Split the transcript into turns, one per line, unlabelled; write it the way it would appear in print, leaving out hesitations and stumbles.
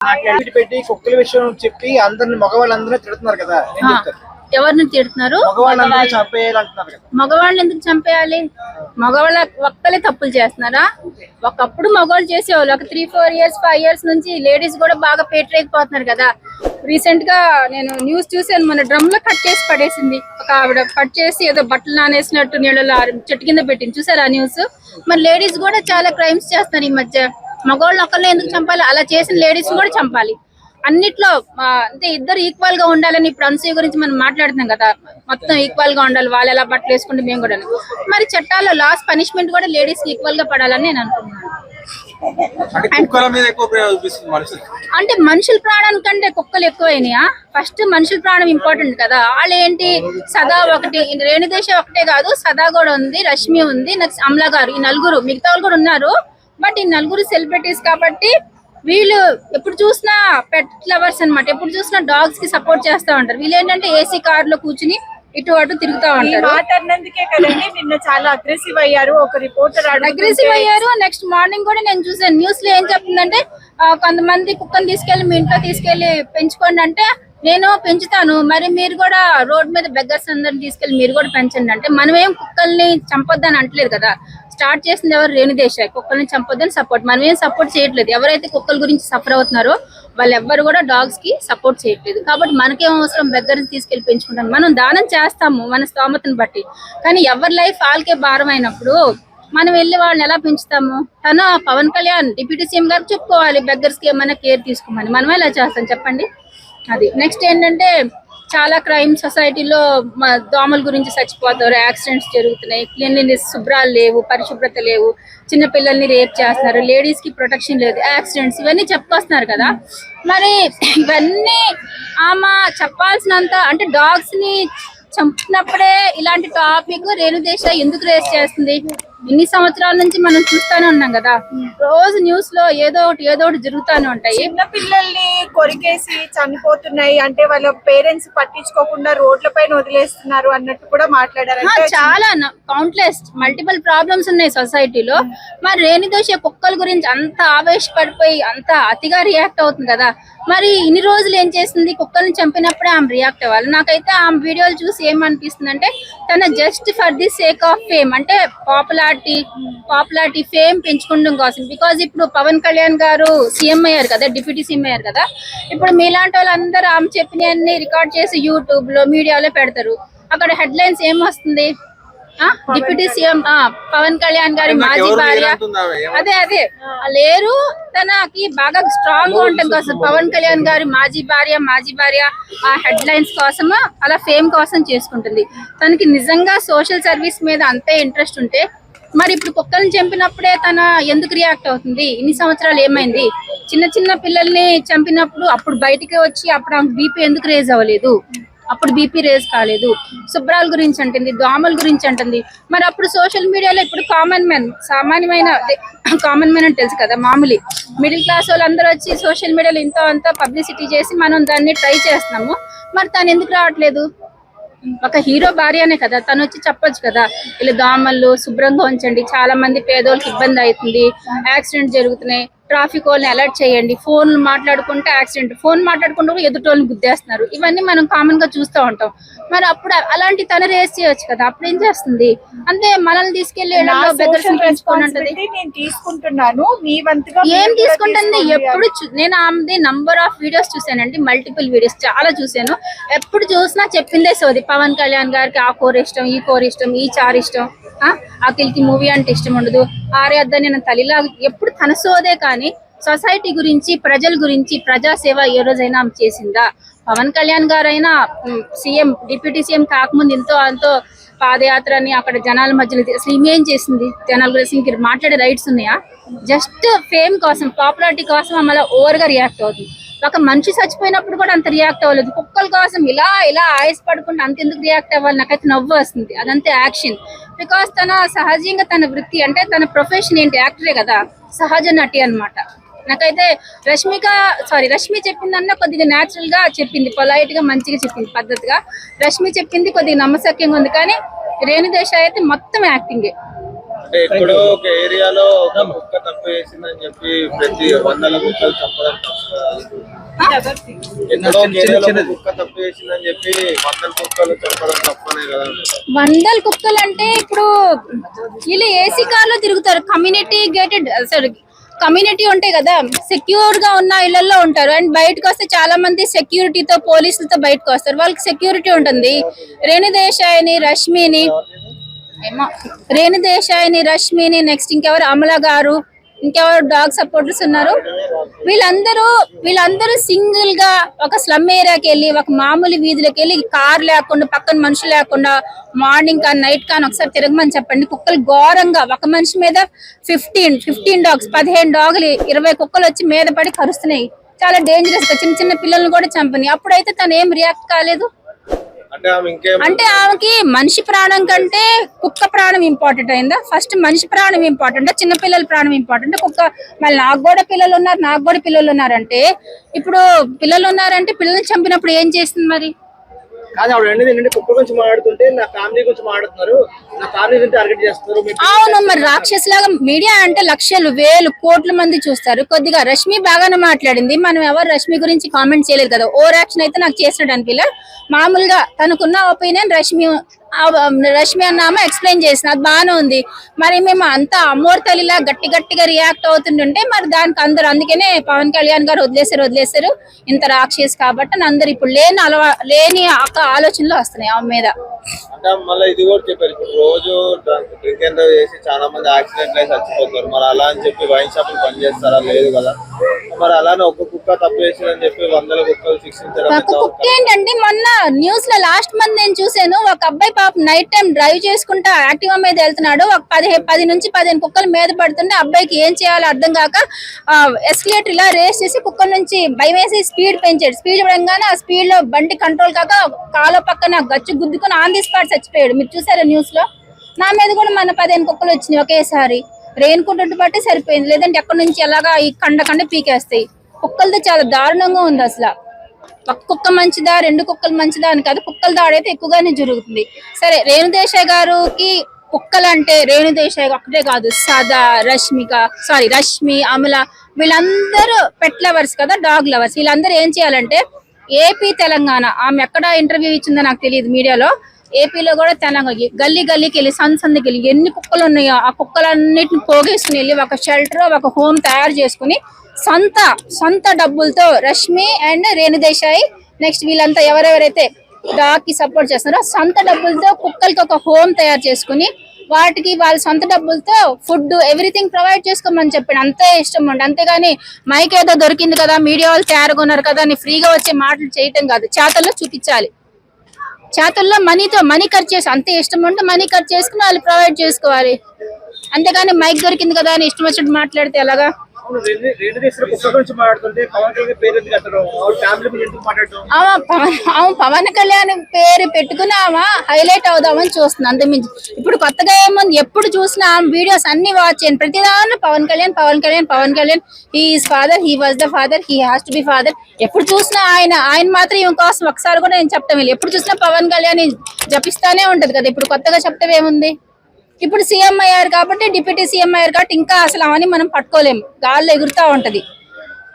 పెట్టి కుక్కల విషయం చెప్పి అందరిని మగవాళ్ళందరూ తిడుతున్నారు కదా.
ఎవరిని తిడుతున్నారు? మగవాళ్ళని ఎందుకు చంపేయాలి? మగవాళ్ళ ఒక్కలే తప్పులు చేస్తున్నారా? ఒకప్పుడు మగవాళ్ళు చేసేవాళ్ళు. ఒక 3-4 years 5 years నుంచి లేడీస్ కూడా బాగా పేటరేగిపోతున్నారు కదా. రీసెంట్ గా నేను న్యూస్ చూసాను, మన డ్రమ్ లో కట్ చేసి పడేసింది ఒక ఆవిడ. కట్ చేసి ఏదో బట్టలు నానేసినట్టు నీళ్ళలో చెట్టు కింద పెట్టింది. చూసారా ఆ న్యూస్? మరి లేడీస్ కూడా చాలా క్రైమ్స్ చేస్తున్నారు ఈ మధ్య. మగవాళ్ళని ఒక్కళ్ళే ఎందుకు చంపాలి? అలా చేసిన లేడీస్ కూడా చంపాలి. అన్నిట్లో అంటే ఇద్దరు ఈక్వల్ గా ఉండాలని ఇప్పుడు అనసూయ గురించి మనం మాట్లాడుతున్నాం కదా. మొత్తం ఈక్వల్ గా ఉండాలి, వాళ్ళు ఎలా బట్టలు వేసుకుంటే మేము కూడా. మరి చట్టాల్లో లాస్ పనిష్మెంట్ కూడా లేడీస్ ఈక్వల్ గా పడాలని నేను అనుకుంటున్నాను. అంటే మనుషుల ప్రాణానికంటే కుక్కలు ఎక్కువైనాయా? ఫస్ట్ మనుషుల ప్రాణం ఇంపార్టెంట్ కదా. వాళ్ళు ఏంటి సదా ఒకటి, రేణుదేశ ఒకటే కాదు, సదా కూడా ఉంది, రష్మి ఉంది, నెక్స్ట్ అమలా గారు, ఈ నలుగురు. మిగతా వాళ్ళు కూడా ఉన్నారు. బట్ ఈ నలుగురు సెలబ్రిటీస్ కాబట్టి వీళ్ళు ఎప్పుడు చూసినా పెట్ లవర్స్ అన్నమాట. ఎప్పుడు చూసినా డాగ్స్ కి సపోర్ట్ చేస్తా ఉంటారు. వీళ్ళు ఏంటంటే ఏసీ కార్ లో కూర్చుని ఇటు అటు తిరుగుతా ఉంటారు.
మాట్లాడినందుకే కదండి నిన్న చాలా అగ్రెసివ్ అయ్యారు. ఒక రిపోర్టర్
అగ్రెసివ్ అయ్యారు. నెక్స్ట్ మార్నింగ్ కూడా నేను చూసాను న్యూస్ లో ఏం చెప్తుందంటే, కొంతమంది కుక్కను తీసుకెళ్లి మీ ఇంట్లో తీసుకెళ్లి పెంచుకోండి అంటే, నేను పెంచుతాను, మరి మీరు కూడా రోడ్ మీద బెగ్గర్స్ అందరిని తీసుకెళ్లి మీరు కూడా పెంచండి అంటే, మనమేం కుక్కల్ని చంపొద్దని అంటలేదు కదా. స్టార్ట్ చేసింది ఎవరు? రేణుదేశ. కుక్కల్ని చంపొద్దని సపోర్ట్. మనం ఏం సపోర్ట్ చేయట్లేదు. ఎవరైతే కుక్కల గురించి సఫర్ అవుతున్నారో వాళ్ళు ఎవ్వరు కూడా డాగ్స్ కి సపోర్ట్ చేయట్లేదు. కాబట్టి మనకేం అవసరం బెగ్గర్ని తీసుకెళ్లి పెంచుకుంటాం? మనం దానం చేస్తాము మన స్తోమతను బట్టి. కానీ ఎవరి లైఫ్ వాళ్ళకే భారం అయినప్పుడు మనం వెళ్ళి వాళ్ళని ఎలా పెంచుతాము? తను పవన్ కళ్యాణ్ డిప్యూటీ సీఎం గారికి చెప్పుకోవాలి బెగ్గర్స్ కి ఏమైనా కేర్ తీసుకోమని. మనం ఎలా చేస్తాం చెప్పండి? అది నెక్స్ట్ ఏంటంటే, చాలా క్రైమ్ సొసైటీలో దోమల గురించి చచ్చిపోతారు, యాక్సిడెంట్స్ జరుగుతున్నాయి, క్లీన్లీనెస్ శుభ్రాలు లేవు, పరిశుభ్రత లేవు, చిన్న పిల్లల్ని రేప్ చేస్తున్నారు, లేడీస్ కి ప్రొటెక్షన్ లేదు, యాక్సిడెంట్స్, ఇవన్నీ చెప్పుకొస్తున్నారు కదా. మరి ఇవన్నీ ఆమె చెప్పాల్సినంత, అంటే డాగ్స్ ని చంపినప్పుడే ఇలాంటి టాపిక్ రేణుదేశ ఎందుకు రేస్ చేస్తుంది? ఇన్ని సంవత్సరాల నుంచి మనం చూస్తానే ఉన్నాం కదా. రోజు న్యూస్ లో ఏదో ఒకటి జరుగుతానే ఉంటాయి.
చిన్న పిల్లల్ని కొరికేసి చనిపోతున్నాయి అంటే వాళ్ళ పేరెంట్స్ పట్టించుకోకుండా రోడ్ల పైన వదిలేస్తున్నారు అన్నట్టు కూడా మాట్లాడారు.
చాలా కౌంట్లెస్ మల్టిపుల్ ప్రాబ్లమ్స్ ఉన్నాయి సొసైటీలో. మరి రేణుదేశ కుక్కల గురించి అంత ఆవేశపడిపోయి అంత అతిగా రియాక్ట్ అవుతుంది కదా. మరి ఇన్ని రోజులు ఏం చేసింది? కుక్కల్ని చంపినప్పుడే ఆమె రియాక్ట్ అవ్వాలి. నాకైతే ఆమె వీడియోలు చూసి ఏమనిపిస్తుంది అంటే, తన just for the sake of fame, అంటే పాపులారిటీ ఫేమ్ పెంచుకోవడం కోసం. బికాజ్ ఇప్పుడు పవన్ కళ్యాణ్ గారు సీఎం అయ్యారు కదా, డిప్యూటీ సీఎం అయ్యారు కదా. ఇప్పుడు మీలాంటి వాళ్ళందరూ ఆమె చెప్పినవన్నీ రికార్డ్ చేసి యూట్యూబ్ లో మీడియాలో పెడతారు. అక్కడ హెడ్ లైన్స్ ఏమొస్తుంది? డిప్యూటీ సీఎం పవన్ కళ్యాణ్ గారి మాజీ భార్య, అదే లేరు, తనకి బాగా స్ట్రాంగ్ గా ఉండటం కోసం పవన్ కళ్యాణ్ గారి మాజీ భార్య ఆ హెడ్ లైన్స్ కోసం, అలా ఫేమ్ కోసం చేసుకుంటుంది. తనకి నిజంగా సోషల్ సర్వీస్ మీద అంతే ఇంట్రెస్ట్ ఉంటే మరి ఇప్పుడు కుక్కల్ని చంపినప్పుడే తన ఎందుకు రియాక్ట్ అవుతుంది? ఇన్ని సంవత్సరాలు ఏమైంది? చిన్న పిల్లల్ని చంపినప్పుడు అప్పుడు బయటికి వచ్చి అప్పుడు ఆమె బీపీ ఎందుకు రేజ్ అవ్వలేదు? అప్పుడు బీపీ రేజ్ కాలేదు. శుభ్రాల గురించి అంటుంది, దోమల గురించి అంటుంది. మరి అప్పుడు సోషల్ మీడియాలో ఇప్పుడు కామన్ మ్యాన్ అని తెలుసు కదా, మామూలు మిడిల్ క్లాస్ వాళ్ళందరూ వచ్చి సోషల్ మీడియాలో ఇంతో అంతా పబ్లిసిటీ చేసి మనం దాన్ని ట్రై చేస్తున్నాము. మరి తను ఎందుకు రావట్లేదు? ఒక హీరో భార్యనే కదా, తను వచ్చి చెప్పొచ్చు కదా, ఇలా దోమలు శుభ్రంగా ఉంచండి, చాలా మంది పేదోళ్ళకి ఇబ్బంది అవుతుంది, యాక్సిడెంట్ జరుగుతున్నాయి, ట్రాఫిక్ వాళ్ళని అలర్ట్ చేయండి, ఫోన్ మాట్లాడుకుంటే యాక్సిడెంట్, ఫోన్ మాట్లాడుకుంటూ ఎదుటోళ్ళని గుద్దేస్తున్నారు. ఇవన్నీ మనం కామన్ గా చూస్తూ ఉంటాం. మరి అప్పుడు అలాంటి తన రేస్ చేయొచ్చు కదా. అప్పుడు ఏం చేస్తుంది? అంటే మనల్ని తీసుకెళ్లి ఏం తీసుకుంటుంది? ఎప్పుడు నేను ఆమెది నంబర్ ఆఫ్ వీడియోస్ చూసానండి, మల్టిపుల్ వీడియోస్ చాలా చూసాను. ఎప్పుడు చూసినా చెప్పిందే సోది. పవన్ కళ్యాణ్ గారికి ఆ కూర ఇష్టం, ఈ కూర ఇష్టం, ఈ చారు ఇష్టం, అఖిల్కి మూవీ అంటే ఇష్టం ఉండదు, ఆర్యద్దా నేను తల్లిలా, ఎప్పుడు తన సోదే. కానీ సొసైటీ గురించి, ప్రజల గురించి, ప్రజాసేవ ఏ రోజైనా ఆమె చేసిందా? పవన్ కళ్యాణ్ గారైనా సీఎం, డిప్యూటీ సీఎం కాకముందు అంతో పాదయాత్రని అక్కడ జనాల మధ్యలో అసలు ఏం చేసింది? జనాల గురించి ఇంక మాట్లాడే రైట్స్ ఉన్నాయా? జస్ట్ ఫేమ్ కోసం, పాపులారిటీ కోసం ఆమె ఓవర్ గా రియాక్ట్ అవుతుంది. ఒక మనిషి చచ్చిపోయినప్పుడు కూడా అంత రియాక్ట్ అవ్వలేదు. కుక్కల కోసం ఇలా ఆయాస పడుకుంటే అంత ఎందుకు రియాక్ట్ అవ్వాలి? నాకైతే నవ్వు వస్తుంది. అదంతే యాక్షన్. బికాస్ తన సహజంగా తన వృత్తి, అంటే తన ప్రొఫెషన్ ఏంటి? యాక్టరే కదా, సహజ నటి అన్నమాట. నాకైతే రష్మి చెప్పిందన్న కొద్దిగా న్యాచురల్ గా చెప్పింది, పొలైట్ గా మంచిగా చెప్పింది, పద్ధతిగా. రష్మి చెప్పింది కొద్దిగా నమ్మశక్యంగా ఉంది. కానీ రేణుదేశ అయితే మొత్తం యాక్టింగే.
అంటే ఎక్కడో ఒక ఏరియాలో ఒక కుక్క తప్పు చేసిందని చెప్పి ప్రతి వందల కుక్కలు చంపడం తప్పు కదా. ఎక్కడో ఒక ఏరియాలో ఒక కుక్క తప్పు చేసిందని చెప్పి వందల కుక్కలు చంపడం తప్పనే కదా.
వందల కుక్కలు అంటే ఇప్పుడు వీళ్ళు ఏసీ కార్ లో తిరుగుతారు, కమ్యూనిటీ గేటెడ్ సారీ కమ్యూనిటీ ఉంటాయి కదా, సెక్యూర్ గా ఉన్న ఇళ్లలో ఉంటారు. అండ్ బయటకు వస్తే చాలా మంది సెక్యూరిటీతో పోలీసులతో బయటకు వస్తారు, వాళ్ళకి సెక్యూరిటీ ఉంటుంది. రేణుదేశాయిని రష్మిని నెక్స్ట్ ఇంకెవరు అమల గారు, ఇంకెవరు డాగ్ సపోర్టర్స్ ఉన్నారు. వీళ్ళందరూ సింగిల్ గా ఒక స్లమ్ ఏరియాకి వెళ్ళి ఒక మామూలు వీధిలోకి వెళ్ళి కార్ లేకుండా పక్కన మనుషులు లేకుండా మార్నింగ్ కానీ నైట్ కానీ ఒకసారి తిరగమని చెప్పండి. కుక్కలు ఘోరంగా ఒక మనిషి మీద 15 డాగ్స్ 15 డాగులు 20 కుక్కలు వచ్చి మీద పడి కరుస్తున్నాయి. చాలా డేంజరస్ గా చిన్న చిన్న పిల్లల్ని కూడా చంపని. అప్పుడైతే తను ఏం రియాక్ట్ కాలేదు. అంటే ఆమెకి మనిషి ప్రాణం కంటే కుక్క ప్రాణం ఇంపార్టెంట్ అయిందా? ఫస్ట్ మనిషి ప్రాణం ఇంపార్టెంట్, చిన్న పిల్లల ప్రాణం ఇంపార్టెంట్, కుక్క మళ్ళీ నాకు కూడా పిల్లలు ఉన్నారంటే ఇప్పుడు పిల్లలు ఉన్నారంటే పిల్లల్ని చంపినప్పుడు ఏం చేస్తుంది మరి?
కాదు ఆవిడ ఏంటంటే కుక్క గురించి మాట్లాడుతుంటే నా ఫ్యామిలీ గురించి మాట్లాడుతున్నారు, నా ఫ్యామిలీ టార్గెట్ చేస్తున్నారు.
అవును, మరి రాక్షస్ లాగా మీడియా అంటే లక్షలు వేలు కోట్ల మంది చూస్తారు. కొద్దిగా రష్మి బాగానే మాట్లాడింది, మనం ఎవరు రష్మి గురించి కామెంట్ చేయలేదు కదా. ఓవర్ యాక్షన్ అయితే నాకు చేసినట్టు అనిపిల్ల. మామూలుగా తనకున్న ఒపీనియన్ రష్మి అన్నామా ఎక్స్ప్లెయిన్ చేసిన, అది బాగానే ఉంది. మరి మేము అంతా అమ్మోరు తల్లిలా గట్టిగా రియాక్ట్ అవుతుంటే మరి దానికి అందరు, అందుకనే పవన్ కళ్యాణ్ గారు వదిలేశారు ఇంత రాక్షస్ కాబట్టి అందరు ఇప్పుడు లేని ఆలోచనలు వస్తున్నాయి ఆమె మీద.
అంటే మళ్ళీ ఇది కూడా చెప్పారు, ఇప్పుడు రోజు డ్రింక్ అండ్ డ్రైవ్ చేసి చాలా మంది యాక్సిడెంట్ అయి చచ్చిపోతారు. మరి అలా అని చెప్పి వైన్ షాపులు పనిచేస్తారా? లేదు కదా. మరి అలానే ఒక కుక్క తప్పు చేసిందని చెప్పి వందల కుక్కలు శిక్షించడం.
కుక్క ఏంటంటే మొన్న న్యూస్ లో లాస్ట్ మంత్ నేను చూసాను, ఒక అబ్బాయి పాప నైట్ టైం డ్రైవ్ చేసుకుంటా యాక్టివా మీద వెళ్తున్నాడు, ఒక 10 నుంచి 15 కుక్కలు మీద పడుతుంటే అబ్బాయికి ఏం చేయాలో అర్థం కాక ఎస్కలేటర్ ఇలా రేస్ చేసి కుక్క నుంచి భయం వేసి స్పీడ్ పెంచాడు. స్పీడ్ పడంగానే ఆ స్పీడ్ లో బండి కంట్రోల్ కాక కాలో పక్కన గచ్చు గుద్దుకొని ఆన్ ది స్పాట్ చచ్చిపోయాడు. మీరు చూసారా న్యూస్ లో? నా మీద కూడా మన 15 కుక్కలు వచ్చినాయి ఒకేసారి. రెయిన్ కోట్ బట్టి సరిపోయింది, లేదంటే ఎక్కడి నుంచి ఎలాగా ఈ కండ పీకేస్తాయి. కుక్కలతో చాలా దారుణంగా ఉంది అసలు. ఒక కుక్క మంచిదా 2 కుక్కలు మంచిదా అని కాదు, కుక్కల దాడైతే ఎక్కువగానే జరుగుతుంది. సరే, రేణుదేశాయ్ గారికి కుక్కలంటే రేణుదేశాయ్ ఒక్కటే కాదు, సదా రష్మి అమల వీళ్ళందరూ పెట్ లవర్స్ కదా, డాగ్ లవర్స్. వీళ్ళందరూ ఏం చేయాలంటే ఏపీ తెలంగాణ, ఆమె ఎక్కడ ఇంటర్వ్యూ ఇచ్చిందో నాకు తెలియదు మీడియాలో, ఏపీలో కూడా తెలంగాణ గల్లీకి వెళ్ళి సందుకి వెళ్ళి ఎన్ని కుక్కలు ఉన్నాయో ఆ కుక్కలన్నిటిని పోగేసుకుని వెళ్ళి ఒక షెల్టర్ ఒక హోమ్ తయారు చేసుకుని సొంత డబ్బులతో రష్మి అండ్ రేణుదేశాయ్ నెక్స్ట్ వీళ్ళంతా ఎవరెవరైతే డాగ్ కి సపోర్ట్ చేస్తున్నారో సొంత డబ్బులతో కుక్కలకి ఒక హోమ్ తయారు చేసుకుని వాటికి వాళ్ళ సొంత డబ్బులతో ఫుడ్ ఎవ్రీథింగ్ ప్రొవైడ్ చేసుకోమని చెప్పాడు. అంతే ఇష్టం ఉండి, అంతేగాని మైక్ ఏదో దొరికింది కదా, మీడియా వాళ్ళు తయారుగా ఉన్నారు కదా అని ఫ్రీగా వచ్చే మాటలు చేయటం కాదు, చేతల్లో చూపించాలి. చేతుల్లో మనీ ఖర్చు చేసి, అంతే ఇష్టం ఉంటే మనీ ఖర్చు చేసుకుని వాళ్ళు ప్రొవైడ్ చేసుకోవాలి. అంతేగాని మైక్ దొరికింది కదా అని ఇష్టం వచ్చినట్టు మాట్లాడితే ఎలాగా? పవన్ కళ్యాణ్ పేరు పెట్టుకుని ఆమె హైలైట్ అవుదామని చూస్తుంది, అంతమించి. ఇప్పుడు కొత్తగా ఏముంది, ఎప్పుడు చూసినా వీడియోస్ అన్ని వాచ్ చేయండి, ప్రతిదాన్ని Pawan Kalyan he is father, he was the father, he has to be father. ఎప్పుడు చూసినా ఆయన మాత్రం ఈమె కోసం ఒకసారి కూడా నేను చెప్తాం వెళ్ళి, ఎప్పుడు చూసినా పవన్ కళ్యాణ్ జపిస్తానే ఉంటది కదా. ఇప్పుడు కొత్తగా చెప్తే ఏముంది? ఇప్పుడు సీఎం అయ్యారు కాబట్టి, డిప్యూటీ సీఎం అయ్యారు కాబట్టి ఇంకా అసలు అవన్నీ మనం పట్టుకోలేము, గాల్లో ఎగురుతా ఉంటది.